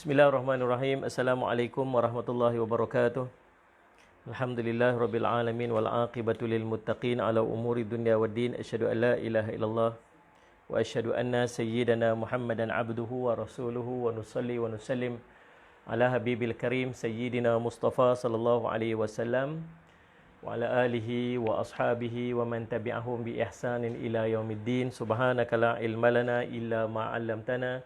Bismillahirrahmanirrahim. Assalamualaikum warahmatullahi wabarakatuh. Alhamdulillah rabbil alamin wal aqibatu lil muttaqin ala umuri dunya waddin. Asyhadu an la ilaha illallah wa asyhadu anna sayyidana Muhammadan abduhu wa rasuluhu wa nusalli wa nusallim ala habibil karim sayyidina Mustafa sallallahu alaihi wasallam wa ala alihi wa ashabihi wa man tabi'ahum bi ihsanin ila yaumiddin. Subhanaka la ilma lana illa ma 'allamtana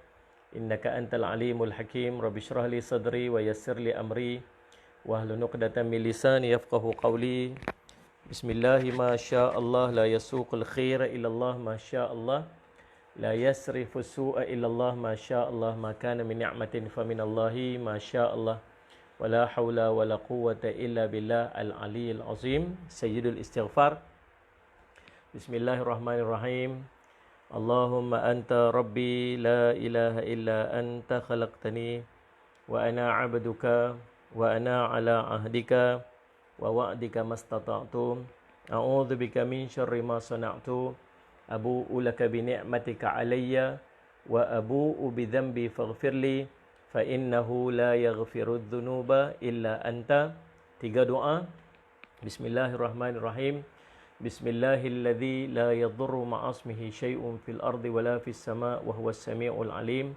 innaka antal alimul hakim. Rabbi shrah li sadri wa yassir li amri wahlul 'uqdatam min lisani yafqahu qawli. Bismillah ma syaa Allah la yasuqul khaira illa Allah ma syaa Allah la yasrifu su'a illa Allah ma syaa Allah ma kana min ni'matin fa min Allah ma syaa Allah wa la haula wa la quwwata illa billah al aliyyil azim. Sayyidul istighfar. Bismillahirrahmanirrahim. Allahumma anta rabbi la ilaha illa anta khalaqtani wa ana 'abduka wa ana 'ala ahdika wa wa'dika mastata'tu. A'udzu bika min syarri ma sana'tu. Abu'u laka bi ni'matika 'alayya wa abu'u bi dhanbi faghfirli fa innahu la yaghfiru dzunuba illa anta. 3 doa. Bismillahirrahmanirrahim. Bismillahilladzi la yadurru ma'asmihi syai'un fil ardi wala fis sama' wa huwas sami'ul alim.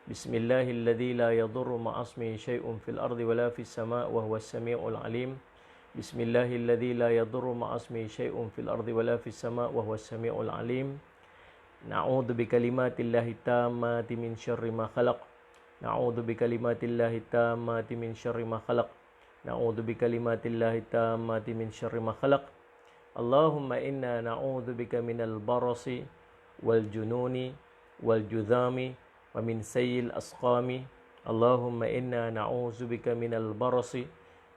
Bismillahilladzi la yadurru ma'asmihi syai'un fil ardi wala fis sama' wa huwas sami'ul alim. Bismillahilladzi la yadurru ma'asmihi syai'un fil ardi wala fis sama' wa huwas sami'ul alim. Na'udzu bikalimatillahi tammati min syarri ma khalaq. Na'udzu bikalimatillahi tammati min syarri ma khalaq. Na'udzu bikalimatillahi tammati min syarri ma khalaq. Allahumma inna na'udzu bika minal barasi wal jununi wal judhami wa min sayyil asqami. Allahumma inna na'udzu bika minal barasi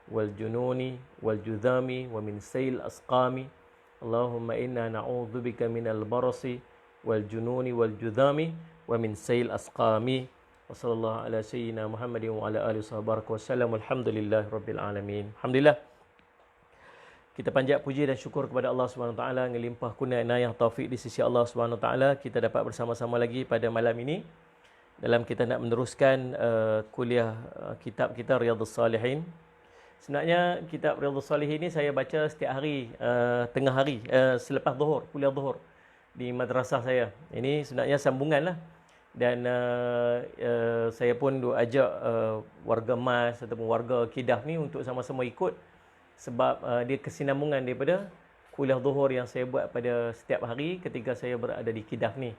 wal jununi wal judhami wa min sayyil asqami. Allahumma inna na'udzu bika minal barasi wal jununi wal judhami wa min sayyil asqami. Wa sallallahu ala sayyidina Muhammadin wa ala alihi wasallam. Alhamdulillahi rabbil alamin. Alhamdulillah. Kita panjat puji dan syukur kepada Allah Subhanahu Wa Taala, ngelimpah kurnia inayah taufik di sisi Allah Subhanahu Wa Taala. Kita dapat bersama-sama lagi pada malam ini dalam kita nak meneruskan kuliah kitab kita Riyadhus Salihin. Sebenarnya kitab Riyadhus Salihin ini saya baca setiap hari tengah hari selepas zuhur, kuliah zuhur di madrasah saya. Ini sebenarnya sambungan lah. Dan saya pun ajak warga MAS ataupun warga Kedah ni untuk sama-sama ikut, sebab dia kesinambungan daripada kuliah zuhur yang saya buat pada setiap hari ketika saya berada di Kedah ni,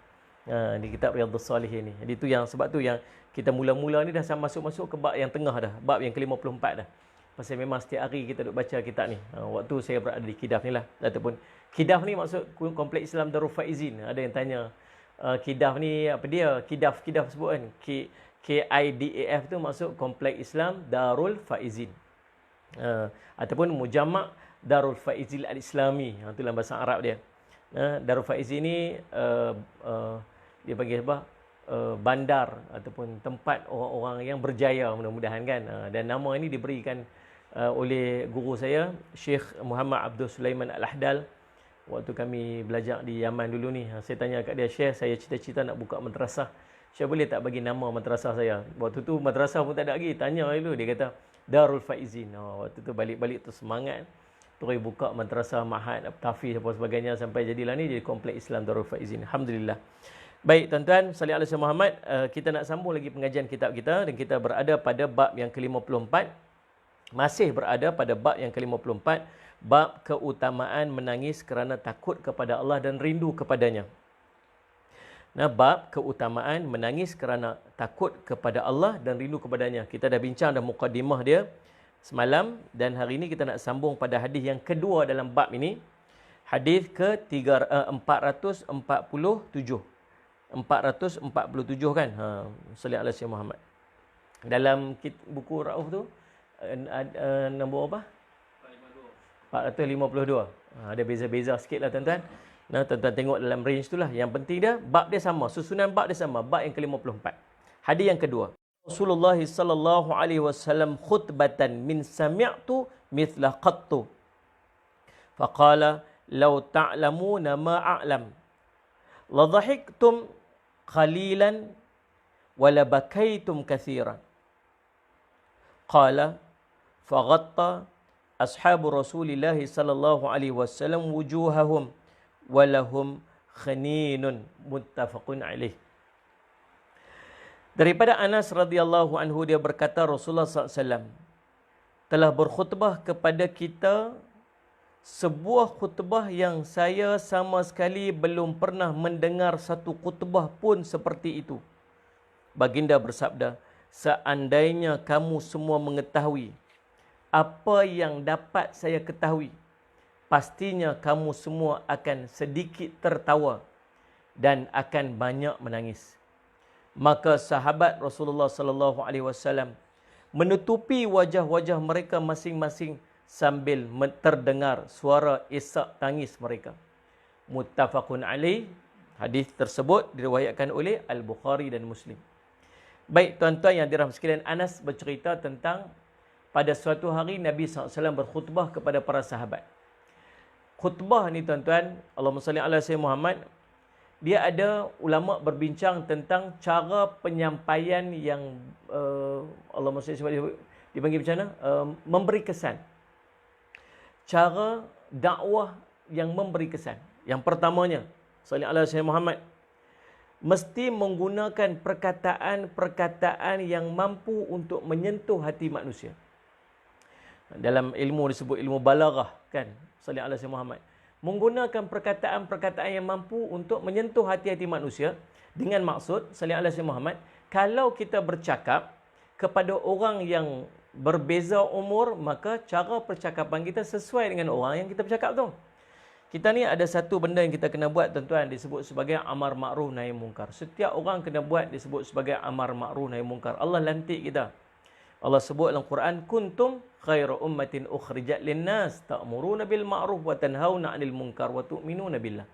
di kitab Riyadhus Salihin ni. Jadi tu yang sebab tu yang kita mula-mula ni dah masuk ke bab yang tengah dah, bab yang ke-54 dah. Pasal memang setiap hari kita duk baca kitab ni. Waktu saya berada di Kedah ni lah, ataupun Kedah ni maksud Kompleks Islam Darul Faizin. Ada yang tanya Kedah ni apa dia? Kedah sebut kan. KIDAF tu maksud Kompleks Islam Darul Faizin. Ataupun Mujamma' Darul Faizil Al-Islami. Itu dalam bahasa Arab dia. Darul Faizil ni dia panggil apa? Bandar ataupun tempat orang-orang yang berjaya, mudah-mudahan kan. Dan nama ini diberikan oleh guru saya, Syekh Muhammad Abdul Sulaiman Al-Ahdal. Waktu kami belajar di Yaman dulu ni, saya tanya kat dia, Syekh, saya cita-cita nak buka madrasah. Syekh, boleh tak bagi nama madrasah saya? Waktu tu madrasah pun tak ada lagi. Tanya dulu, dia kata Darul Faizin. Waktu tu balik-balik tu semangat. Terus buka madrasah, mahad, tahfiz apa sebagainya sampai jadilah ni jadi Kompleks Islam Darul Faizin. Alhamdulillah. Baik tuan-tuan, salli ala sayyidina Muhammad. Kita nak sambung lagi pengajian kitab kita dan kita berada pada bab yang ke-54. Masih berada pada bab yang ke-54, bab keutamaan menangis kerana takut kepada Allah dan rindu kepadanya. Nah, bab keutamaan menangis kerana takut kepada Allah dan rindu kepadanya. Kita dah bincang dah mukadimah dia semalam dan hari ini kita nak sambung pada hadis yang kedua dalam bab ini. Hadis ke-447. 447 kan? Salli ala sayyidina Muhammad. Dalam buku Rauf tu nombor apa? 452. Ada beza-beza sikit lah tuan-tuan. Nah, tuan-tuan tengok dalam range tu lah. Yang penting dia, bab dia sama. Susunan bab dia sama. Bab yang ke-54. Hadis yang kedua. Rasulullah sallallahu alaihi wasallam khutbatan min sami'tu mithla qattu. Faqala, law ta'lamuna ma a'lam. La dhahiktum qalilan wa la bakaitum kathiran. Qala faghatta ashabu Rasulillah sallallahu alaihi wasallam wujuhahum walahum khaninun, muttafaqun alaih. Daripada Anas radhiyallahu anhu, dia berkata Rasulullah SAW telah berkhutbah kepada kita sebuah khutbah yang saya sama sekali belum pernah mendengar satu khutbah pun seperti itu. Baginda bersabda, seandainya kamu semua mengetahui apa yang dapat saya ketahui, pastinya kamu semua akan sedikit tertawa dan akan banyak menangis. Maka sahabat Rasulullah sallallahu alaihi wasallam menutupi wajah-wajah mereka masing-masing sambil terdengar suara isak tangis mereka. Muttafaqun alaih. Hadis tersebut diriwayatkan oleh Al-Bukhari dan Muslim. Baik tuan-tuan yang dirahmati sekalian, Anas bercerita tentang pada suatu hari Nabi SAW berkhutbah kepada para sahabat. Khutbah ni tuan-tuan, Allahumma salli ala sayyidina Muhammad, dia ada ulama berbincang tentang cara penyampaian yang Allahumma salli dipanggil macam mana? Memberi kesan. Cara dakwah yang memberi kesan. Yang pertamanya, salli ala sayyidina Muhammad, mesti menggunakan perkataan-perkataan yang mampu untuk menyentuh hati manusia. Dalam ilmu disebut ilmu balaghah, kan? Salli ala sayyidina Muhammad. Menggunakan perkataan-perkataan yang mampu untuk menyentuh hati-hati manusia dengan maksud, salli ala sayyidina Muhammad, kalau kita bercakap kepada orang yang berbeza umur, maka cara percakapan kita sesuai dengan orang yang kita bercakap tu. Kita ni ada satu benda yang kita kena buat tuan-tuan, disebut sebagai amar ma'ruf nahi mungkar. Setiap orang kena buat disebut sebagai amar ma'ruf nahi mungkar. Allah lantik kita. Allah sebut dalam Quran, kuntum khairu ummatin ukhrijat linnas ta'muruna bil ma'ruf wa tanhauna 'anil munkar wa tu'minuna billah.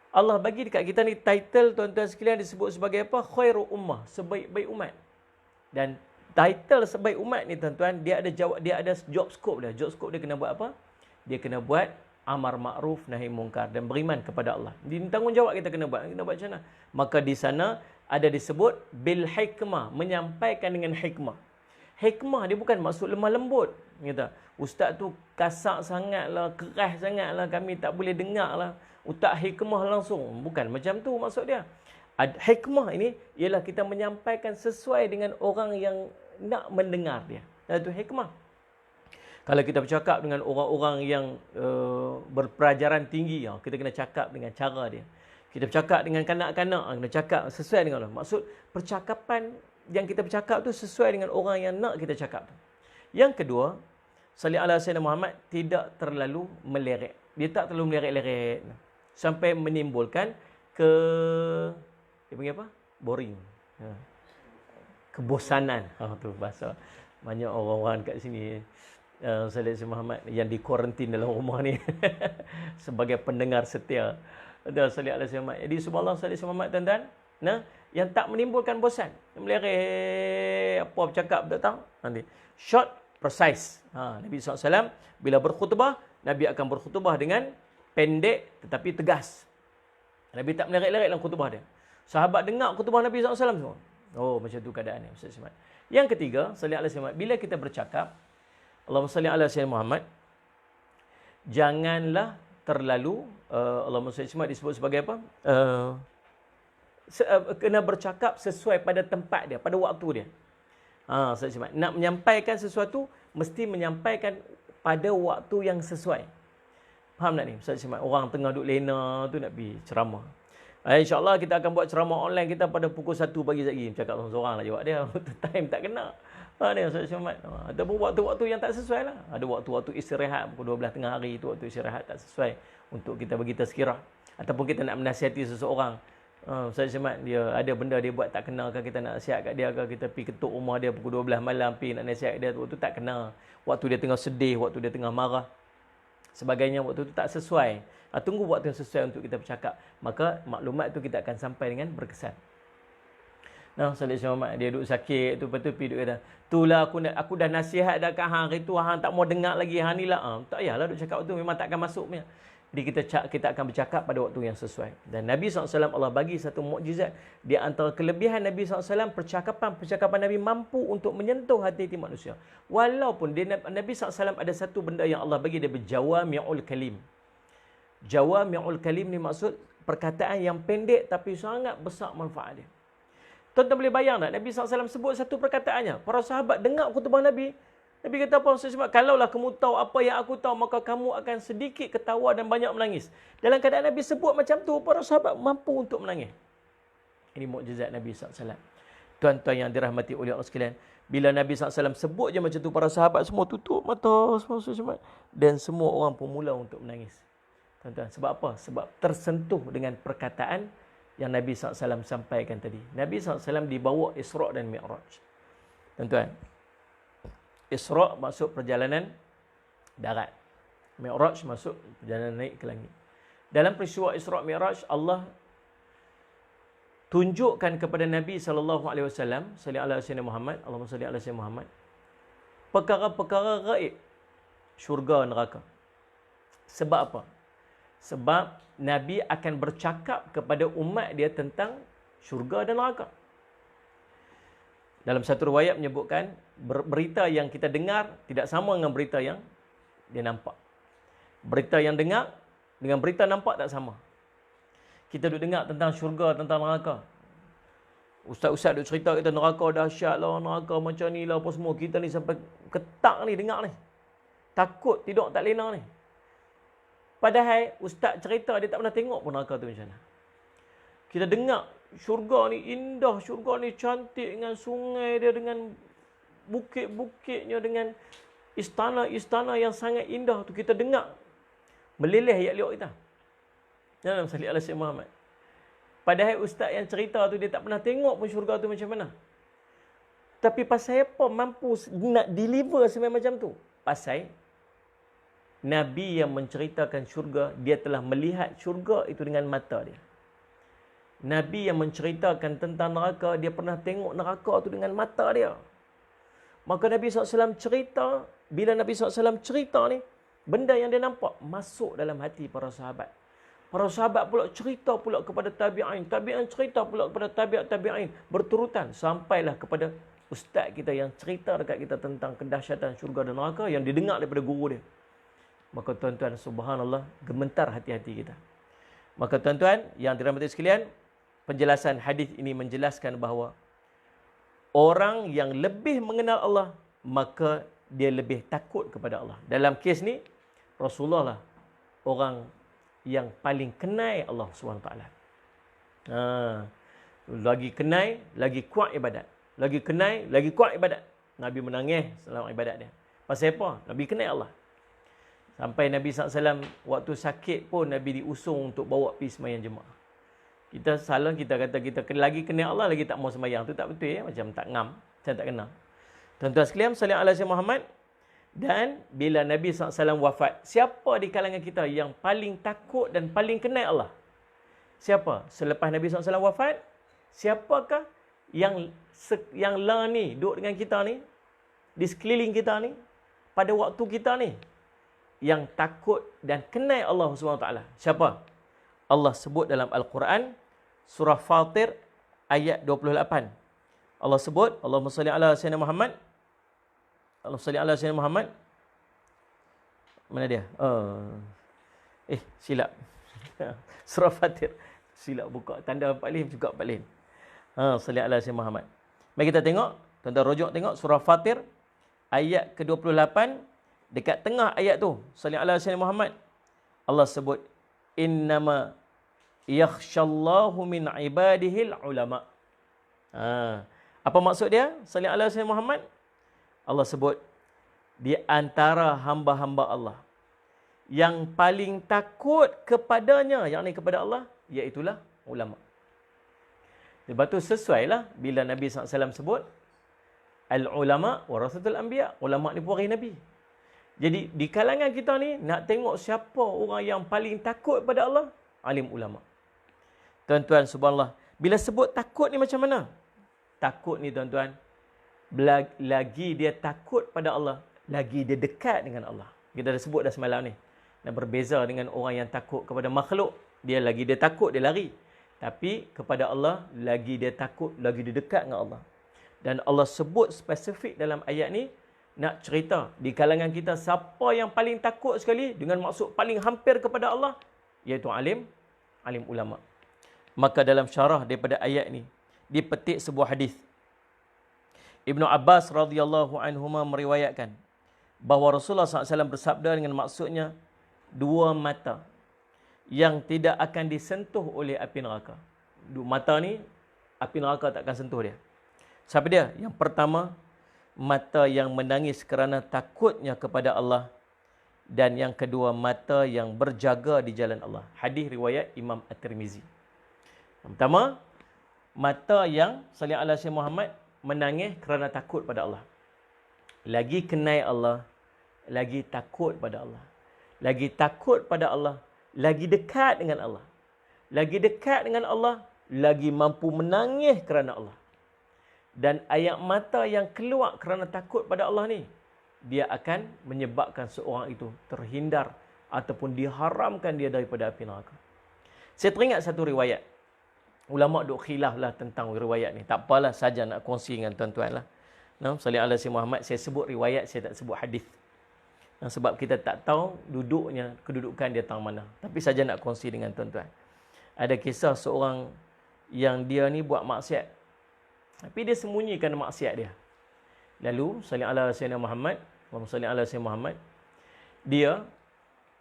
Allah bagi dekat kita ni title tuan-tuan sekalian disebut sebagai apa? Khairu ummah, sebaik-baik umat. Dan title sebaik umat ni tuan-tuan, dia ada job scope dia. Job scope dia kena buat apa? Dia kena buat amar ma'ruf nahi mungkar dan beriman kepada Allah. Ini tanggungjawab kita kena buat. Kita buat macam mana? Maka di sana ada disebut bil hikmah, menyampaikan dengan hikmah. Hikmah dia bukan maksud lemah lembut. Kata, ustaz tu kasar sangatlah, keras sangatlah, kami tak boleh dengar lah. Ustaz hikmah langsung. Bukan macam tu maksud dia. Hikmah ini ialah kita menyampaikan sesuai dengan orang yang nak mendengar dia. Itu hikmah. Kalau kita bercakap dengan orang-orang yang berpelajaran tinggi, kita kena cakap dengan cara dia. Kita bercakap dengan kanak-kanak, kena cakap sesuai dengan Allah. Maksud percakapan yang kita bercakap tu sesuai dengan orang yang nak kita cakap tu. Yang kedua, salli ala sayyidina Muhammad, tidak terlalu meleret. Dia tak terlalu meleret-leret sampai menimbulkan dia panggil apa? Boring. Kebosanan. Tu bahasa banyak orang-orang kat sini. Salli ala Muhammad yang dikuarantin dalam rumah ni sebagai pendengar setia. Ada salli ala Muhammad. Jadi subhanallah salli ala Muhammad tuan-tuan. Nah, yang tak menimbulkan bosan. Meleret apa bercakap tak tahu. Nanti short, precise. Nabi SAW bila berkhutbah, Nabi akan berkhutbah dengan pendek tetapi tegas. Nabi tak meleret-leret dalam khutbah dia. Sahabat dengar khutbah Nabi SAW semua. Oh, macam tu keadaan ni. Yang ketiga, salli ala Muhammad, bila kita bercakap, Allahumma salli ala sayyidina Muhammad, janganlah terlalu Allahumma salli ala Muhammad disebut sebagai apa? Kena bercakap sesuai pada tempat dia, pada waktu dia. Nak menyampaikan sesuatu, mesti menyampaikan pada waktu yang sesuai. Faham tak ni? Orang tengah duduk lena tu nak pergi ceramah. InsyaAllah kita akan buat ceramah online kita pada pukul 1 pagi lagi. Cakap seorang-seorang lah jawab dia. Time tak kena. Ataupun waktu-waktu yang tak sesuai lah. Ada waktu-waktu istirahat, pukul 12 tengah hari tu waktu istirahat tak sesuai untuk kita bagi tazkirah. Ataupun kita nak menasihati seseorang. Dia ada benda dia buat tak kena, kan kita nak nasihat kat dia, kan kita pergi ketuk rumah dia pukul 12 malam pergi nak nasihat dia, waktu tu tak kena. Waktu dia tengah sedih, waktu dia tengah marah, sebagainya, waktu tu tak sesuai. Tunggu waktu yang sesuai untuk kita bercakap. Maka maklumat tu kita akan sampai dengan berkesan. Salih Muhammad, dia duduk sakit tu, lepas tu pergi duduk kata, itulah aku dah nasihat dah kat hang hari tu, hang tak mau dengar lagi, hang ni lah. Tak payahlah duduk cakap tu, memang tak akan masuk punya. Jadi kita akan bercakap pada waktu yang sesuai. Dan Nabi SAW Allah bagi satu mukjizat. Di antara kelebihan Nabi SAW, percakapan Nabi mampu untuk menyentuh hati-hati manusia. Walaupun Nabi SAW ada satu benda yang Allah bagi, dia berjawami'ul kalim. Jawami'ul kalim ni maksud perkataan yang pendek tapi sangat besar manfaat dia. Tuan-tuan boleh bayang tak? Nabi SAW sebut satu perkataannya. Para sahabat dengar khutbah Nabi. Nabi kata apa? Sebab kalaulah kamu tahu apa yang aku tahu, maka kamu akan sedikit ketawa dan banyak menangis. Dalam keadaan Nabi sebut macam tu, para sahabat mampu untuk menangis. Ini mukjizat Nabi SAW. Tuan-tuan yang dirahmati oleh Allah sekalian, bila Nabi SAW sebut je macam tu, para sahabat semua tutup mata, dan semua orang pun mula untuk menangis. Tuan-tuan, sebab apa? Sebab tersentuh dengan perkataan yang Nabi SAW sampaikan tadi. Nabi SAW dibawa Isra' dan Mi'raj. Tuan-tuan, Isra' masuk perjalanan darat. Mi'raj masuk perjalanan naik ke langit. Dalam peristiwa Isra' Mi'raj, Allah tunjukkan kepada Nabi SAW, salli ala sayyidina Muhammad, Allahumma salli ala sayyidina Muhammad, perkara-perkara gaib, syurga neraka. Sebab apa? Sebab Nabi akan bercakap kepada umat dia tentang syurga dan neraka. Dalam satu riwayat menyebutkan, berita yang kita dengar tidak sama dengan berita yang dia nampak. Berita yang dengar dengan berita nampak tak sama. Kita duk dengar tentang syurga, tentang neraka. Ustaz-ustaz duk cerita kita neraka dahsyat lah, neraka macam ni lah, apa semua. Kita ni sampai ketak ni dengar ni. Takut, tidur tak lena ni. Padahal ustaz cerita, dia tak pernah tengok pun neraka tu macam mana. Kita dengar syurga ni indah, syurga ni cantik dengan sungai dia, dengan bukit-bukitnya, dengan istana-istana yang sangat indah tu. Kita dengar, meleleh ayat liuk kita. Dalam salli ala Sayyidina Muhammad. Padahal ustaz yang cerita tu, dia tak pernah tengok pun syurga tu macam mana. Tapi pasal apa mampu nak deliver sebenarnya macam tu? Pasal Nabi yang menceritakan syurga, dia telah melihat syurga itu dengan mata dia. Nabi yang menceritakan tentang neraka, dia pernah tengok neraka tu dengan mata dia. Maka Nabi SAW cerita, bila Nabi SAW cerita ni, benda yang dia nampak masuk dalam hati para sahabat. Para sahabat pula cerita pula kepada tabi'in. Tabi'in cerita pula kepada tabi'in. Berturutan sampailah kepada ustaz kita yang cerita dekat kita tentang kedahsyatan syurga dan neraka yang didengar daripada guru dia. Maka tuan-tuan, subhanallah, gemetar hati-hati kita. Maka tuan-tuan yang dirahmati sekalian, penjelasan hadis ini menjelaskan bahawa orang yang lebih mengenal Allah, maka dia lebih takut kepada Allah. Dalam kes ni, Rasulullah lah orang yang paling kenal Allah SWT. Lagi kenal, lagi kuat ibadat. Lagi kenal, lagi kuat ibadat. Nabi menangis dalam ibadat dia. Pasal apa? Nabi kenal Allah. Sampai Nabi SAW waktu sakit pun Nabi diusung untuk bawa pergi sembahyang jemaah. Kita salah, kita kata kita lagi kenal Allah, lagi tak mau sembahyang. Tu tak betul ya, macam tak ngam, macam tak kenal. Tuan-tuan sekalian, sallallahu alaihi wasallam Muhammad. Dan bila Nabi SAW wafat, siapa di kalangan kita yang paling takut dan paling kenal Allah? Siapa? Selepas Nabi SAW wafat, siapakah yang lah ni, duduk dengan kita ni, di sekeliling kita ni, pada waktu kita ni, yang takut dan kenal Allah SWT? Siapa? Allah sebut dalam Al-Quran, surah Fatir, ayat 28. Allah sebut, Allahumma salli ala Sayyidina Muhammad. Allahumma salli ala Sayyidina Muhammad. Mana dia? Silap. Surah Fatir. Silap buka. Tanda 4 juga 4 salli ala Sayyidina Muhammad. Mari kita tengok. Tuan-tuan rujuk tengok surah Fatir, ayat ke-28. Dekat tengah ayat tu, salli ala Sayyidina Muhammad, Allah sebut, innama yakhshallahu min ibadihil ulama. Apa maksud dia? Salli ala Sayyidina Muhammad. Allah sebut, di antara hamba-hamba Allah yang paling takut kepadanya, yakni kepada Allah, iaitulah ulama. Sebab tu sesuailah bila Nabi SAW sebut, al-ulama warasatul anbiya. Ulama ni pewaris Nabi. Jadi di kalangan kita ni, nak tengok siapa orang yang paling takut pada Allah, alim ulama. Tuan-tuan, subhanallah, bila sebut takut ni macam mana? Takut ni tuan-tuan, lagi dia takut pada Allah, lagi dia dekat dengan Allah. Kita dah sebut dah semalam ni. Dan berbeza dengan orang yang takut kepada makhluk. Dia takut, dia lari. Tapi kepada Allah, lagi dia takut, lagi dia dekat dengan Allah. Dan Allah sebut spesifik dalam ayat ni, nak cerita di kalangan kita siapa yang paling takut sekali dengan maksud paling hampir kepada Allah, iaitu alim ulama. Maka dalam syarah daripada ayat ni, dipetik sebuah hadis. Ibnu Abbas radhiyallahu anhuma meriwayatkan bahawa Rasulullah SAW bersabda dengan maksudnya, dua mata yang tidak akan disentuh oleh api neraka. Mata ni, api neraka tak akan sentuh dia. Siapa dia? Yang pertama, mata yang menangis kerana takutnya kepada Allah. Dan yang kedua, mata yang berjaga di jalan Allah. Hadis riwayat Imam At-Tirmizi. Yang pertama, mata yang salih ala Syekh Muhammad menangis kerana takut pada Allah. Lagi kenal Allah, lagi takut pada Allah. Lagi takut pada Allah, lagi dekat dengan Allah. Lagi dekat dengan Allah, lagi mampu menangis kerana Allah. Dan ayat mata yang keluar kerana takut pada Allah ni, dia akan menyebabkan seorang itu terhindar ataupun diharamkan dia daripada api neraka. Saya teringat satu riwayat. Ulama duk khilaf lah tentang riwayat ni. Tak apalah, saja nak kongsi dengan tuan-tuan lah. Salih ala Syekh Muhammad, saya sebut riwayat, saya tak sebut hadis. Sebab kita tak tahu kedudukan dia tang mana. Tapi saja nak kongsi dengan tuan-tuan. Ada kisah seorang yang dia ni buat maksiat. Tapi dia sembunyikan maksiat dia. Lalu, salih ala Sayyidina Muhammad, salih ala Sayyidina Muhammad, dia,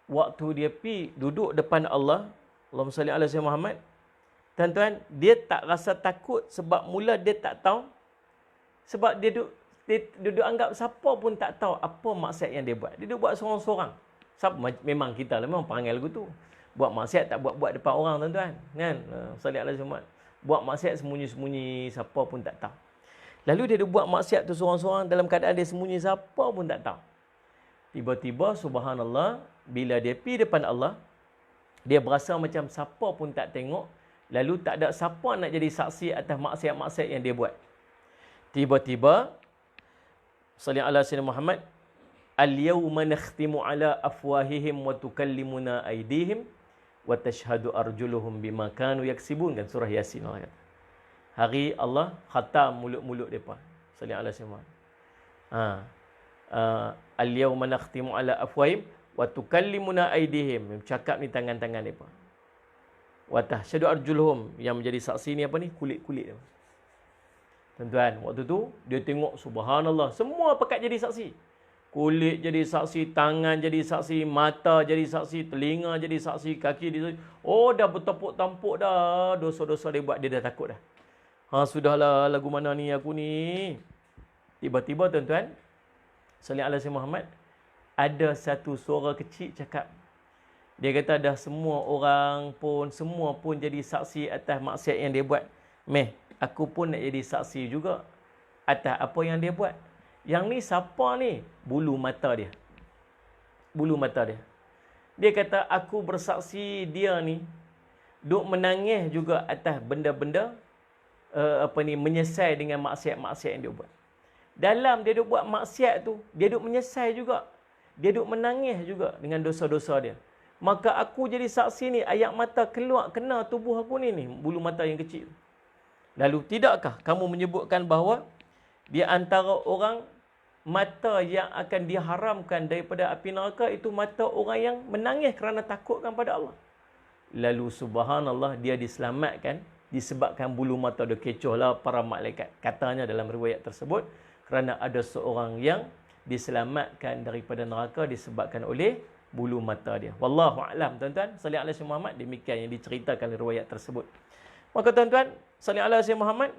waktu dia pergi duduk depan Allah, Allahumma salli ala Sayyidina Muhammad, tuan-tuan, dia tak rasa takut sebab mula dia tak tahu. Sebab dia duduk anggap siapa pun tak tahu apa maksiat yang dia buat. Dia duduk buat seorang-seorang. Memang kita lah, memang perangai lagu tu. Buat maksiat tak buat-buat depan orang, tuan-tuan. Kan? Salih ala Muhammad. Buat maksiat sembunyi-sembunyi, siapa pun tak tahu. Lalu dia duduk buat maksiat tu seorang-seorang dalam keadaan dia sembunyi, siapa pun tak tahu. Tiba-tiba, subhanallah, bila dia pergi depan Allah, dia berasa macam siapa pun tak tengok. Lalu tak ada siapa nak jadi saksi atas maksiat-maksiat yang dia buat. Tiba-tiba, salli ala Sayyidina Muhammad, al-yawma nakhtimu ala afwahihim wa tukallimuna aydihim wa tashhadu arjuluhum bima kanu yaksibun. Kan surah Yasin Allah kata. Hari Allah khatam mulut-mulut mereka. Salli ala Sayyidina Muhammad. Al-yawma nakhtimu ala afwahihim wa tukallimuna aydihim. Cakap ni tangan-tangan mereka. Wa tahsyadu arjuluhum, yang menjadi saksi ni apa ni? Kulit-kulit dia. Tuan-tuan, waktu tu dia tengok subhanallah, semua pekat jadi saksi. Kulit jadi saksi, tangan jadi saksi, mata jadi saksi, telinga jadi saksi, kaki jadi saksi. Oh, dah bertepuk-tampuk dah. Dosa-dosa dia buat, dia dah takut dah. Sudahlah, lagu mana ni aku ni? Tiba-tiba tuan-tuan, salli ala Sayyidina Muhammad, ada satu suara kecil cakap. Dia kata dah semua pun jadi saksi atas maksiat yang dia buat. Aku pun nak jadi saksi juga atas apa yang dia buat. Yang ni siapa ni? Bulu mata dia. Bulu mata dia. Dia kata aku bersaksi dia ni duk menangis juga atas benda-benda menyesal dengan maksiat-maksiat yang dia buat. Dalam dia duk buat maksiat tu, dia duk menyesal juga. Dia duk menangis juga dengan dosa-dosa dia. Maka aku jadi saksi ni, ayat mata keluar kena tubuh aku ni, bulu mata yang kecil. Lalu tidakkah kamu menyebutkan bahawa di antara orang mata yang akan diharamkan daripada api neraka itu mata orang yang menangis kerana takutkan pada Allah. Lalu subhanallah, dia diselamatkan disebabkan bulu mata dia kecoh lah para malaikat. Katanya dalam riwayat tersebut, kerana ada seorang yang diselamatkan daripada neraka disebabkan oleh bulu mata dia. Wallahu a'lam, tuan-tuan. Salih ala Sayyidina Muhammad, demikian yang diceritakan dalam riwayat tersebut. Maka tuan-tuan, salih ala Sayyidina Muhammad,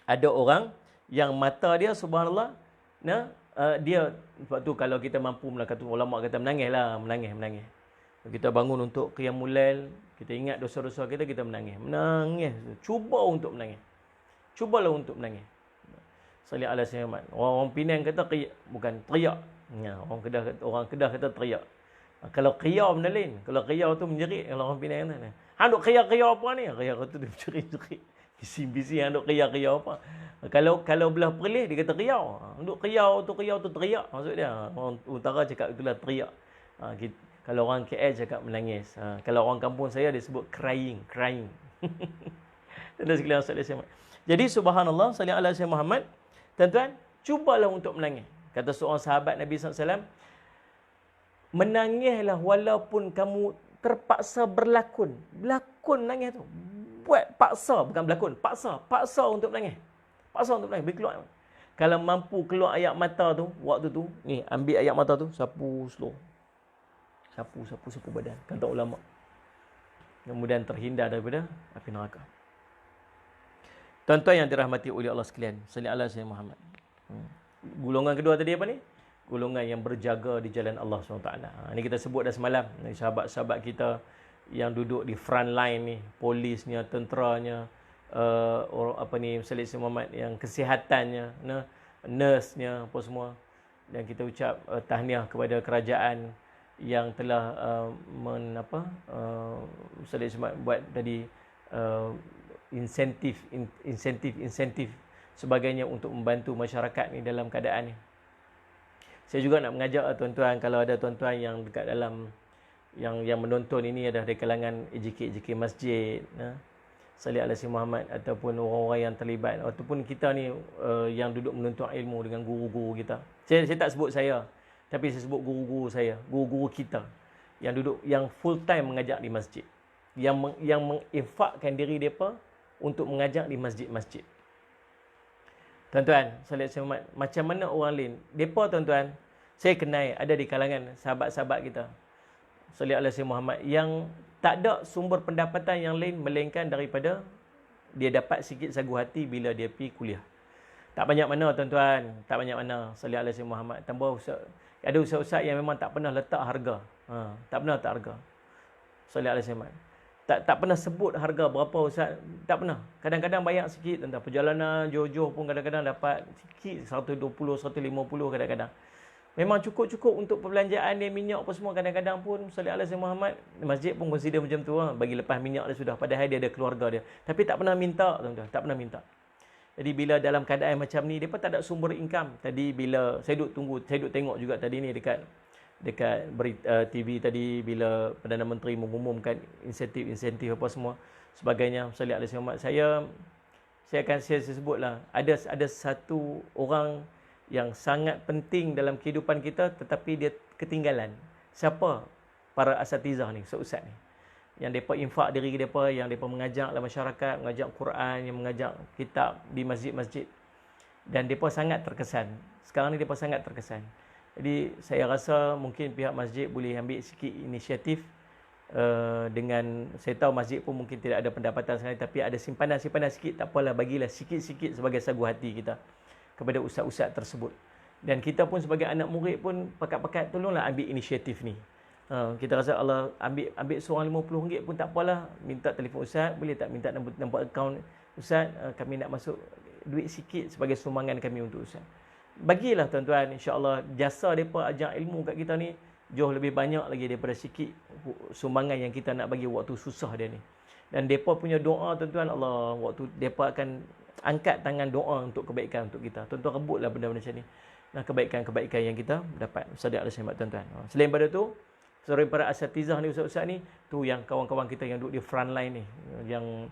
ada orang yang mata dia subhanallah, dia waktu kalau kita mampu kata ulama kata menangis. Kita bangun untuk qiyamul lail, kita ingat dosa-dosa kita, kita menangis. Cuba untuk menangis. Cubalah untuk menangis. Salih ala Sayyidina Muhammad. Orang Penang kata bukan teriak. Orang Kedah kata teriak. Kalau qiyam benda lain. Kalau qiyam tu menjerit. Kalau orang Penang kata, hang duk qiyam apa ni? Qiyam tu dia menjerit-jerit. Bising-bising hang duk qiyam apa? Kalau belah Perlis dia kata qiyam. Duk qiyam tu teriak. Maksud dia orang utara cakap itulah teriak. Kalau orang KL cakap menangis. Kalau orang kampung saya dia sebut crying. Tuan-tuan sekalian Rasulullah. Jadi subhanallah salli ala Sayyidina Muhammad. Tuan-tuan, cubalah untuk menangis. Kata seorang sahabat Nabi SAW, menangislah walaupun kamu terpaksa berlakon. Berlakon menangis tu. Buat paksa, bukan berlakon. Paksa untuk menangis. Paksa untuk menangis. Berkeluar. Kalau mampu keluar air mata tu, waktu tu, ni ambil air mata tu, sapu slow. Sapu badan. Kata ulama. Kemudian terhindar daripada api neraka. Tuan-tuan yang dirahmati oleh Allah sekalian, sallallahu alaihi wasallam Muhammad. Golongan kedua tadi apa ni? Golongan yang berjaga di jalan Allah SWT. Ini kita sebut dah semalam. Ini sahabat-sahabat kita yang duduk di front line ni, polisnya, tenteranya, Sallallahu Muhammad yang kesihatannya, nurse-nya, apa semua. Dan kita ucap tahniah kepada kerajaan yang telah Sallallahu Muhammad buat tadi insentif sebagainya untuk membantu masyarakat ni dalam keadaan ni. Saya juga nak mengajak tuan-tuan, kalau ada tuan-tuan yang dekat dalam yang menonton ini ada dari kalangan EJK masjid, Salih Alaihi Muhammad, ataupun orang-orang yang terlibat, ataupun kita ni yang duduk menuntut ilmu dengan guru-guru kita. Saya tak sebut saya, tapi saya sebut guru-guru saya, guru-guru kita yang duduk, yang full time mengajar di masjid, yang menginfakkan diri mereka untuk mengajar di masjid-masjid. Tuan-tuan, Salih Alaihi Muhammad, macam mana orang lain, mereka tuan-tuan, saya kenal ada di kalangan sahabat-sahabat kita, Salih Alaihi Muhammad, yang tak ada sumber pendapatan yang lain melainkan daripada dia dapat sikit sagu hati bila dia pergi kuliah. Tak banyak mana tuan-tuan, tak banyak mana. Salih Alaihi Muhammad. Tambah ada ustaz-ustaz yang memang tak pernah letak harga. Tak pernah letak harga. Salih Alaihi Muhammad. Tak pernah sebut harga berapa ustaz. Tak pernah. Kadang-kadang banyak sikit tentang perjalanan jauh-jauh pun kadang-kadang dapat sikit, 120, 150 kadang-kadang. Memang cukup-cukup untuk perbelanjaan dia, minyak apa semua. Kadang-kadang pun Salih Alaihi Muhammad, masjid pun consider macam tu, bagi lepas minyak dia sudah, padahal dia ada keluarga dia. Tapi tak pernah minta, tuan-tuan, tak pernah minta. Jadi bila dalam keadaan macam ni, dia pun tak ada sumber income. Tadi bila saya duduk tengok juga tadi ni dekat berita, TV tadi, bila Perdana Menteri mengumumkan insentif apa semua sebagainya. Salih Alaihi Muhammad, saya akan sebutlah, ada satu orang yang sangat penting dalam kehidupan kita tetapi dia ketinggalan. Siapa? Para asatizah ni, ustaz ni. Yang mereka infak diri mereka, yang mereka mengajar dalam masyarakat, mengajar Quran, yang mengajar kitab di masjid-masjid. Dan mereka sangat terkesan. Sekarang ni mereka sangat terkesan. Jadi saya rasa mungkin pihak masjid boleh ambil sikit inisiatif dengan, saya tahu masjid pun mungkin tidak ada pendapatan sekali, tapi ada simpanan sikit, tak apalah, bagilah sikit-sikit sebagai sagu hati kita kepada ustaz-ustaz tersebut. Dan kita pun sebagai anak murid pun pakat-pakat tolonglah ambil inisiatif ni. Kita rasa Allah ambil seorang RM50 pun tak apalah, minta telefon ustaz, boleh tak minta nombor akaun ustaz, kami nak masuk duit sikit sebagai sumbangan kami untuk ustaz. Bagilah tuan-tuan, insya-Allah jasa depa ajar ilmu kat kita ni jauh lebih banyak lagi daripada sikit sumbangan yang kita nak bagi waktu susah dia ni. Dan depa punya doa tuan-tuan, Allah, waktu depa akan angkat tangan doa untuk kebaikan untuk kita. Tuan-tuan rebutlah benda-benda macam ni. Nah, kebaikan-kebaikan yang kita dapat. Ustaz ada selamat tuan-tuan. Selain daripada tu, selain para asatizah ni, ustaz-ustaz ni, tu yang kawan-kawan kita yang duduk di front line ni, yang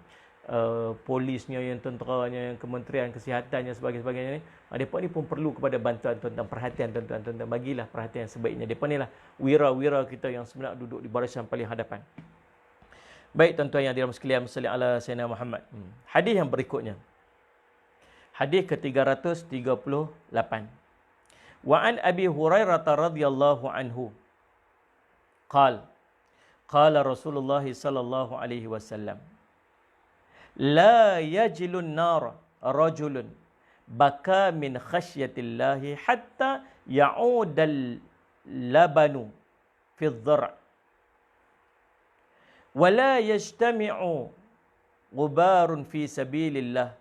polisnya, yang tenteranya, yang kementerian kesihatannya, sebagainya ni, mereka ni pun perlu kepada bantuan tuan-tuan, perhatian tuan-tuan. Bagilah perhatian sebaiknya. Mereka ni lah wira-wira kita yang sebenarnya duduk di barisan paling hadapan. Baik tuan-tuan yang dirahmati sekalian, salli ala sayyidina Muhammad. Hadis yang berikutnya. Hadis ke-338. Wa an Abi Hurairah radhiyallahu anhu qala Rasulullah sallallahu alaihi wasallam la yajilun nar rajulun baka min khasyatillahi hatta ya'udal labanu fi dhar' wa la yajtami'u ghubarun fi sabilillah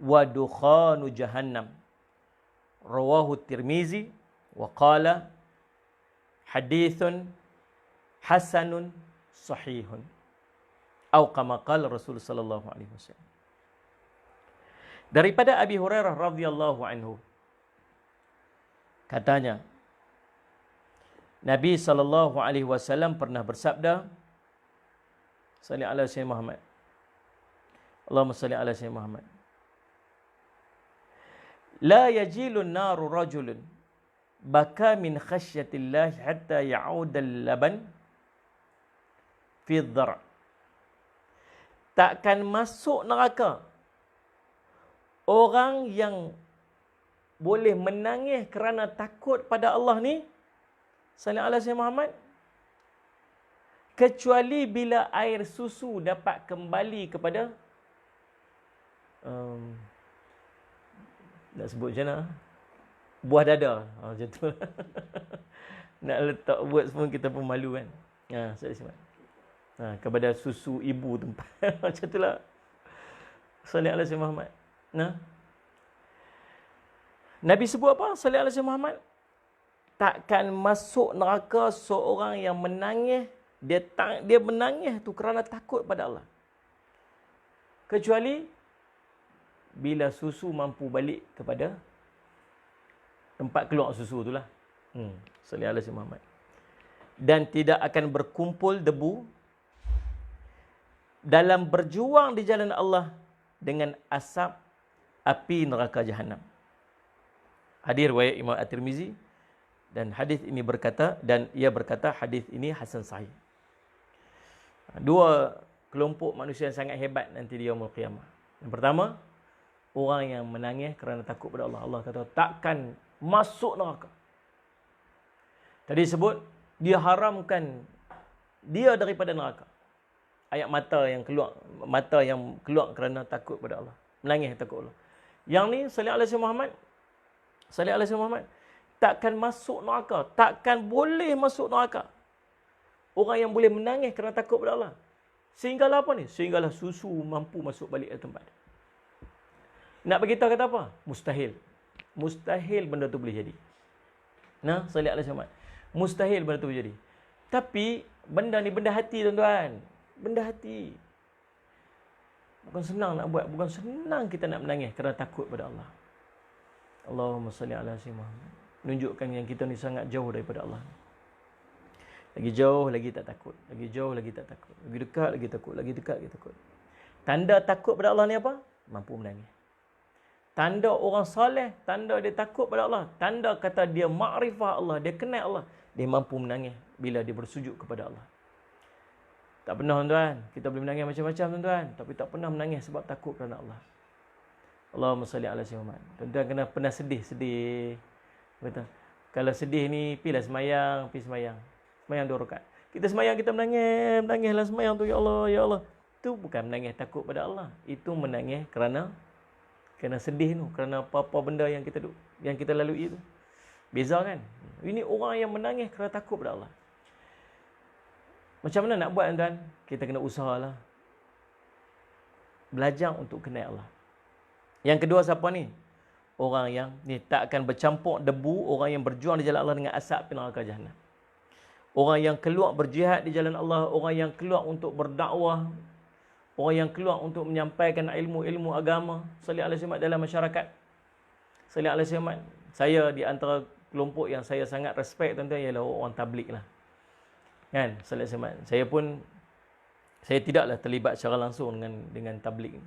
wa dukhanu jahannam. Rawahu Tirmizi wa qala hadithun hasanun sahihun. Atau kama qala Rasul sallallahu alaihi wasallam. Daripada Abi Hurairah radhiyallahu anhu, katanya, Nabi SAW pernah bersabda, salli ala Sayyidina Muhammad. Allahumma salli ala Sayyidina Muhammad. La yajilun naru rajulun baka min khasyatillah hatta ya'udal laban fi dhar'. Takkan masuk neraka orang yang boleh menangis kerana takut pada Allah ni, sallallahu alaihi wasallam Muhammad, kecuali bila air susu dapat kembali kepada nak sebut macam mana, buah dada, macam tu. Nak letak word pun kita pun malu kan. Kepada susu ibu tempat. Macam itulah. Sallallahu alaihi wasallam Muhammad. Nabi sebut apa? Sallallahu alaihi wasallam Muhammad. Takkan masuk neraka seorang yang menangis, dia menangis tu kerana takut pada Allah. Kecuali bila susu mampu balik kepada tempat keluar susu itulah. Sallallahu alaihi wasallam Muhammad. Dan tidak akan berkumpul debu dalam berjuang di jalan Allah dengan asap api neraka Jahannam. Hadis riwayat Imam At-Tirmizi, dan hadis ini berkata, dan ia berkata hadis ini hasan sahih. Dua kelompok manusia yang sangat hebat nanti di yaumul qiyamah. Yang pertama, orang yang menangis kerana takut pada Allah. Allah kata takkan masuk neraka. Tadi sebut dia haramkan dia daripada neraka. Ayat mata yang keluar kerana takut pada Allah, menangis takut Allah. Yang ni sallallahu alaihi wasallam Muhammad takkan masuk neraka, takkan boleh masuk neraka. Orang yang boleh menangis kerana takut pada Allah. Sehinggalah apa ni? Sehinggalah susu mampu masuk balik ke tempat. Nak bagi tahu kata apa? Mustahil. Mustahil benda tu boleh jadi. Sallallahu alaihi wasallam. Mustahil benda tu boleh jadi. Tapi benda ni benda hati tuan-tuan. Benda hati. Bukan senang nak buat, bukan senang kita nak menangis kerana takut pada Allah. Allahumma salli ala Sayyidina Muhammad. Menunjukkan yang kita ni sangat jauh daripada Allah. Lagi jauh lagi tak takut, lagi jauh lagi tak takut, lagi dekat lagi takut, lagi dekat lagi takut. Tanda takut pada Allah ni apa? Mampu menangis. Tanda orang soleh, tanda dia takut pada Allah, tanda kata dia makrifah Allah, dia kenal Allah, dia mampu menangis bila dia bersujud kepada Allah. Tak pernah tuan-tuan, kita boleh menangis macam-macam tuan-tuan, tapi tak pernah menangis sebab takut kerana Allah. Allahumma salli ala Sayyidina Muhammad. Tuan-tuan kena pernah sedih. Betul. Kalau sedih ni, pergi semayang. Semayang 2 rakaat. Kita semayang, kita menangislah semayang tu, ya Allah. Itu bukan menangis takut pada Allah. Itu menangis kerana sedih tu, kerana apa-apa benda yang kita lalui itu. Beza kan? Ini orang yang menangis kerana takut pada Allah. Macam mana nak buat tuan-tuan? Kita kena usahalah. Belajar untuk kenal Allah. Yang kedua siapa ni? Orang yang ni tak akan bercampur debu, orang yang berjuang di jalan Allah dengan asap neraka Jahannam. Orang yang keluar berjihad di jalan Allah, orang yang keluar untuk berdakwah, orang yang keluar untuk menyampaikan ilmu-ilmu agama, sallallahu alaihi wasallam dalam masyarakat. Sallallahu alaihi wasallam. Saya di antara kelompok yang saya sangat respect tuan-tuan ialah orang tabligh lah. Kan? Sallallahu alaihi wasallam. Saya tidaklah terlibat secara langsung dengan tabligh.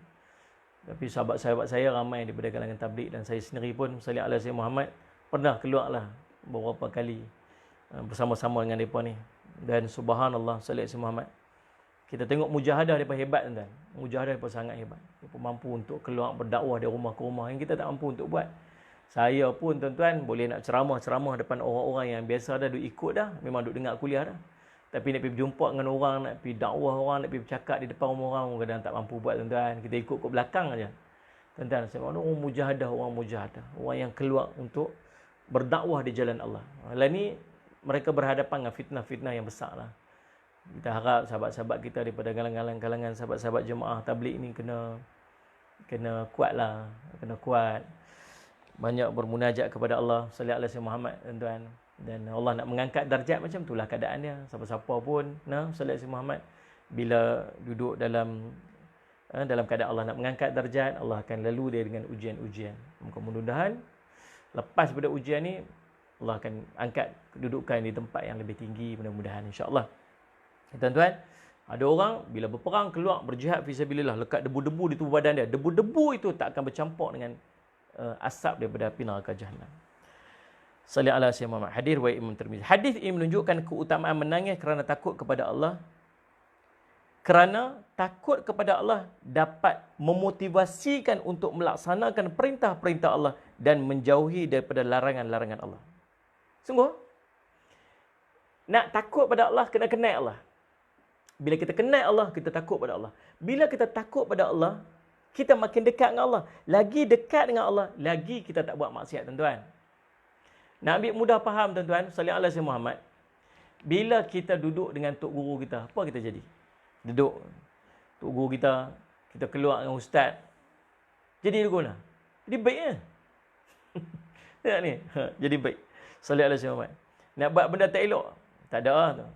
Tapi sahabat-sahabat saya ramai daripada kalangan tabligh, dan saya sendiri pun sallallahu alaihi wasallam Muhammad pernah keluarlah beberapa kali bersama-sama dengan mereka ni. Dan subhanallah sallallahu alaihi wasallam Muhammad, kita tengok mujahadah mereka hebat tuan-tuan. Mujahadah mereka sangat hebat. Mereka mampu untuk keluar berdakwah dari rumah ke rumah yang kita tak mampu untuk buat. Saya pun tuan-tuan boleh nak ceramah depan orang-orang yang biasa dah duk ikut dah, memang duk dengar kuliah dah. Tapi nak pergi berjumpa dengan orang, nak pergi dakwah orang, nak pergi bercakap di depan rumah orang, kadang tak mampu buat tuan-tuan. Kita ikut ke belakang aja. Tuan-tuan, saya orang mujahadah, orang yang keluar untuk berdakwah di jalan Allah. Lain ni mereka berhadapan dengan fitnah-fitnah yang besar lah. Kita harap sahabat-sahabat kita daripada kalangan sahabat-sahabat jemaah tabligh ni kena kuat lah, kena kuat. Banyak bermunajat kepada Allah sallallahu alaihi wasallam Muhammad tuan-tuan. Dan Allah nak mengangkat darjat, macam itulah keadaan dia. Siapa-siapa pun sallallahu alaihi wasallam Muhammad bila duduk dalam keadaan Allah nak mengangkat darjat, Allah akan lalu dia dengan ujian-ujian. Mudah-mudahan lepas pada ujian ni Allah akan angkat kedudukan di tempat yang lebih tinggi mudah-mudahan insya-Allah. Tuan-tuan, ada orang bila berperang keluar berjihad fisabilillah, lekat debu-debu di tubuh badan dia. Debu-debu itu tak akan bercampur dengan asap daripada api neraka Jahannam. Salli ala sayyidina Muhammad. Hadis riwayat Imam Tirmizi. Hadis ini menunjukkan keutamaan menangis kerana takut kepada Allah. Kerana takut kepada Allah dapat memotivasikan untuk melaksanakan perintah-perintah Allah dan menjauhi daripada larangan-larangan Allah. Sungguh, nak takut pada Allah, kena kenal Allah. Bila kita kenal Allah, kita takut pada Allah. Bila kita takut pada Allah, kita makin dekat dengan Allah. Lagi dekat dengan Allah, lagi kita tak buat maksiat, tuan-tuan. Nak ambil mudah faham, tuan-tuan, sallallahu alaihi wasallam Muhammad. Bila kita duduk dengan tok guru kita, apa kita jadi? Duduk tok guru kita, kita keluar dengan ustaz. Jadi guna. Jadi baik ya. Tengok ni, jadi baik. Sallallahu alaihi wasallam Muhammad. Nak buat benda tak elok, tak ada tu.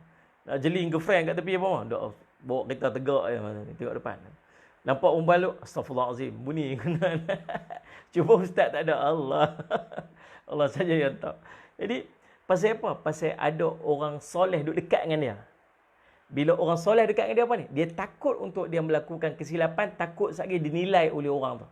Nak jeling girlfriend kat tepi apa? Dok bawa kereta tegak je, tengok depan. Nampak umbal tu, astagfirullahalazim, bunyi kena. Cuba ustaz tak ada, Allah. Allah saja yang tahu. Jadi, pasal apa? Pasal ada orang soleh duduk dekat dengan dia. Bila orang soleh dekat dengan dia apa ni? Dia takut untuk dia melakukan kesilapan, takut sekali dinilai oleh orang tu.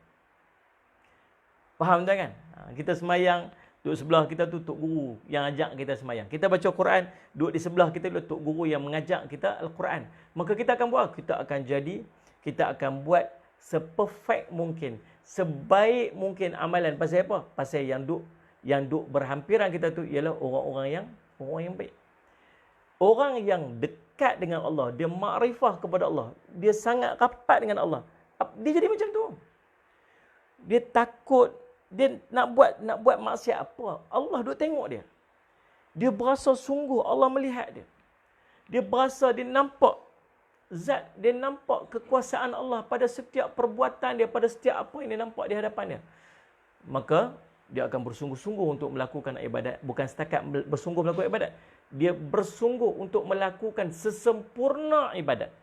Faham tak kan? Kita semayang, duduk sebelah kita tu tok guru yang ajak kita semayang. Kita baca Quran, duduk di sebelah kita tu tok guru yang mengajak kita Al-Quran. Maka kita akan buat, kita akan buat seperfect mungkin, sebaik mungkin amalan. Pasal apa? Pasal yang duk berhampiran kita tu ialah orang yang baik. Orang yang dekat dengan Allah, dia makrifah kepada Allah, dia sangat rapat dengan Allah. Dia jadi macam tu. Dia takut, dia nak buat maksiat apa, Allah duk tengok dia. Dia berasa sungguh Allah melihat dia. Dia berasa dia nampak zat, dia nampak kekuasaan Allah pada setiap perbuatan dia, pada setiap apa yang dia nampak di hadapan dia. Maka dia akan bersungguh-sungguh untuk melakukan ibadat. Bukan setakat bersungguh melakukan ibadat, dia bersungguh untuk melakukan sesempurna ibadat.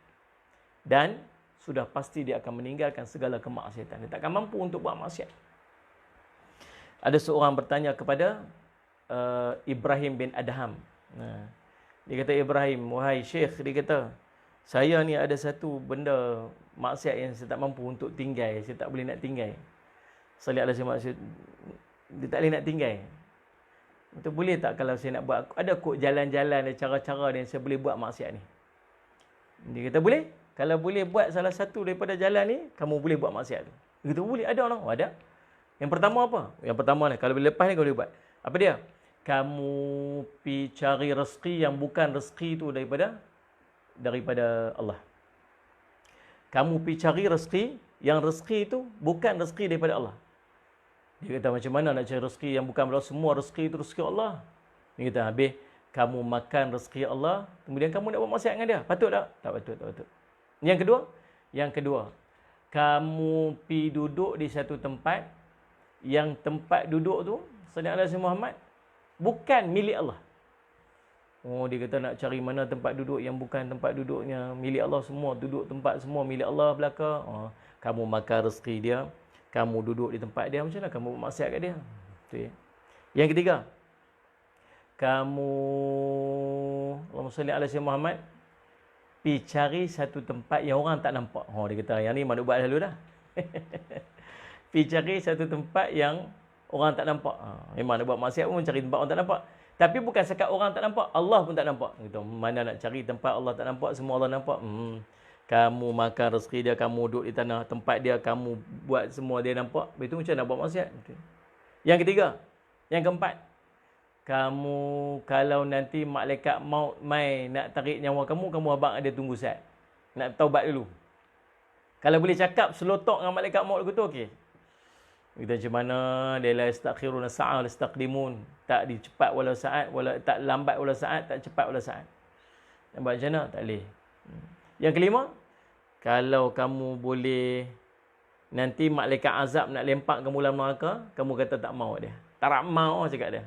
Dan sudah pasti dia akan meninggalkan segala kemaksiatan. Dia tak akan mampu untuk buat maksiat. Ada seorang bertanya kepada Ibrahim bin Adham. Dia kata, Ibrahim, wahai Syekh, dia kata, saya ni ada satu benda maksiat yang saya tak mampu untuk tinggal. Saya tak boleh nak tinggal. Salih alaihi maksud, dia tak boleh nak tinggal. Itu boleh tak kalau saya nak buat, ada kok jalan-jalan, ada cara-cara yang saya boleh buat maksiat ni? Dia kata, boleh. Kalau boleh buat salah satu daripada jalan ni, kamu boleh buat maksiat tu. Dia kata, boleh. Ada orang? Ada. Yang pertama apa? Yang pertama ni, kalau lepas ni kau boleh buat. Apa dia? Kamu pergi cari rezeki yang bukan rezeki tu daripada Allah. Kamu pergi cari rezeki yang rezeki itu bukan rezeki daripada Allah. Dia kata, macam mana nak cari rezeki yang bukan Allah? Semua rezeki itu rezeki Allah. Dia kata, habis kamu makan rezeki Allah, kemudian kamu nak buat maksiat dengan dia. Patut tak? Tak patut, tak patut. Yang kedua, kamu pergi duduk di satu tempat, yang tempat duduk tu, Sallallahu Alaihi Muhammad, bukan milik Allah. Oh, dia kata nak cari mana tempat duduk yang bukan tempat duduknya milik Allah semua. Duduk tempat semua milik Allah belaka. Oh, kamu makan rezeki dia, kamu duduk di tempat dia, macam mana kamu buat maksiat kat dia? Itu ya. Yang ketiga, kamu, Allahumma salli ala sayyidina Muhammad, pergi cari satu tempat yang orang tak nampak. Oh, dia kata, yang ni mana buat dahulu dah. Pergi cari satu tempat yang orang tak nampak. Memang nak buat maksiat pun cari tempat orang tak nampak. Tapi bukan sekat orang tak nampak, Allah pun tak nampak. Gitu. Mana nak cari tempat Allah tak nampak, semua Allah nampak. Kamu makan rezeki dia, kamu duduk di tanah tempat dia, kamu buat semua dia nampak. Itu macam nak buat maksiat. Yang ketiga, yang keempat, kamu kalau nanti malaikat maut mai nak tarik nyawa kamu, abang ada tunggu saat. Nak taubat dulu. Kalau boleh cakap selotok dengan malaikat maut tu, okey. Kita macam mana dia la yastakhiruna sa'a la yastaqdimun, tak dicepat wala saat, wala tak lambat wala saat, tak cepat wala saat. Nak buat macam mana? Tak boleh. Yang kelima, kalau kamu boleh nanti malaikat azab nak lempak kamu dalam neraka, kamu kata tak mau dia. Tak mau cakap dia.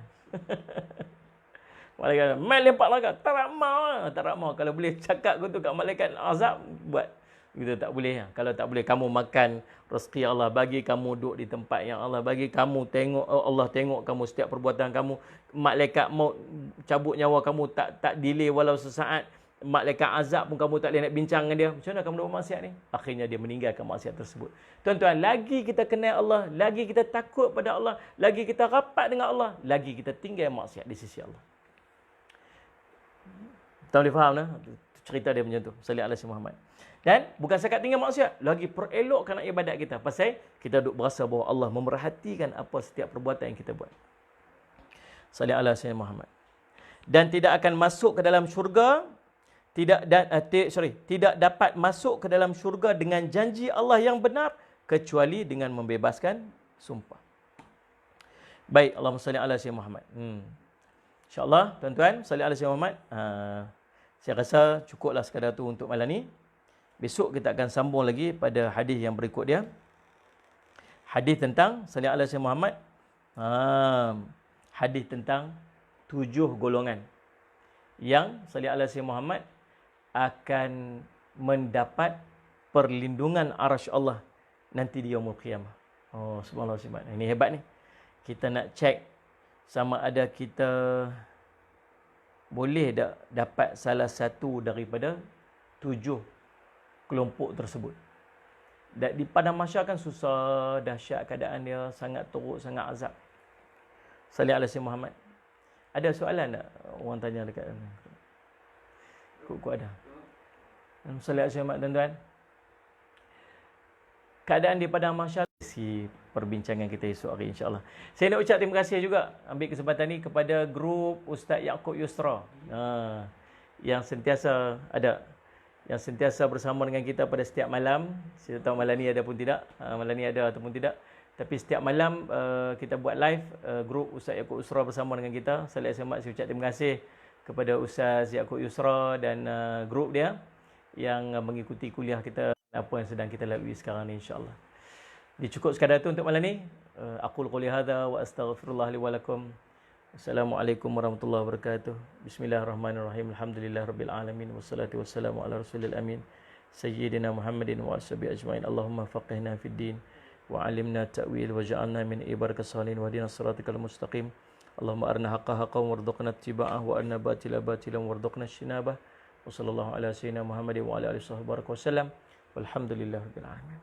Malaikat mai lempak neraka, tak mau. Kalau boleh cakap tu kat malaikat azab, buat. Kita tak boleh. Kalau tak boleh, kamu makan rezeki Allah bagi, kamu duduk di tempat yang Allah bagi, kamu tengok, Allah tengok kamu setiap perbuatan kamu. Malaikat maut cabut nyawa kamu tak delay walau sesaat. Malaikat azab pun kamu tak boleh nak bincang dengan dia. Macam mana kamu nak bermaksiat ni? Akhirnya dia meninggalkan maksiat tersebut. Tuan-tuan, lagi kita kenal Allah, lagi kita takut pada Allah, lagi kita rapat dengan Allah, lagi kita tinggal maksiat di sisi Allah. Tuan boleh faham tak? Cerita dia macam tu. Salih alaihi Muhammad. Dan bukan sekat tinggal maksiat, lagi perelokkan ibadat kita. Pasal kita duk berasa bahawa Allah memerhatikan apa setiap perbuatan yang kita buat. Salih alaihi Muhammad. Dan tidak akan masuk ke dalam syurga, tidak dapat masuk ke dalam syurga dengan janji Allah yang benar kecuali dengan membebaskan sumpah. Baik, Allahumma salli ala sayyidina Muhammad. InsyaAllah, tuan-tuan, salli ala sayyidina Muhammad. Saya rasa cukuplah sekadar tu untuk malam ni. Besok kita akan sambung lagi pada hadis yang berikut dia. Hadis tentang salli ala sayyidina Muhammad. Hadis tentang 7 golongan yang salli ala sayyidina Muhammad akan mendapat perlindungan arasy Allah nanti di yaumul qiyamah. Oh, subhanallah, subhanallah. Ini hebat ni. Kita nak cek sama ada kita boleh tak dapat salah satu daripada 7 kelompok tersebut. Dan di padang mahsyar kan susah, dahsyat keadaan dia, sangat teruk, sangat azab. Salih ala sayyidina Muhammad. Ada soalan tak orang tanya dekat ni? Kok ada? Salih ala sayyidina Muhammad, tuan-tuan. Keadaan di padang mahsyar, si perbincangan kita esok hari insya-Allah. Saya nak ucap terima kasih juga ambil kesempatan ni kepada grup Ustaz Yaakob Yusra. Yang sentiasa ada, yang sentiasa bersama dengan kita pada setiap malam. Saya tahu malam ni ada pun tidak, malam ni ada ataupun tidak. Tapi setiap malam kita buat live, grup Ustaz Yaakob Yusra bersama dengan kita. Salih Ahmad, saya ucap terima kasih kepada Ustaz Yaakob Yusra dan grup dia yang mengikuti kuliah kita, apa yang sedang kita lalui sekarang ni insya-Allah. Dicukup sekadar itu untuk malam ni. Aqul qouli hadza wa astaghfirullah li wa lakum. Assalamualaikum warahmatullahi wabarakatuh. Bismillahirrahmanirrahim. Alhamdulillahirabbil alamin wassalatu wassalamu ala rasulil amin sayyidina Muhammadin wa ashabihi ajmain. Allahumma faqihna fid din wa 'allimna ta'wil wa ja'alna min ibarakas salihin wa hdinas siratal mustaqim. Allahumma arina haqqa haqqan warzuqna ittiba'ah wa arina batila batilan warzuqna ijtinabah. Wa sallallahu ala sayyidina Muhammadin wa ala alihi wasallam. Walhamdulillahirabbil alamin.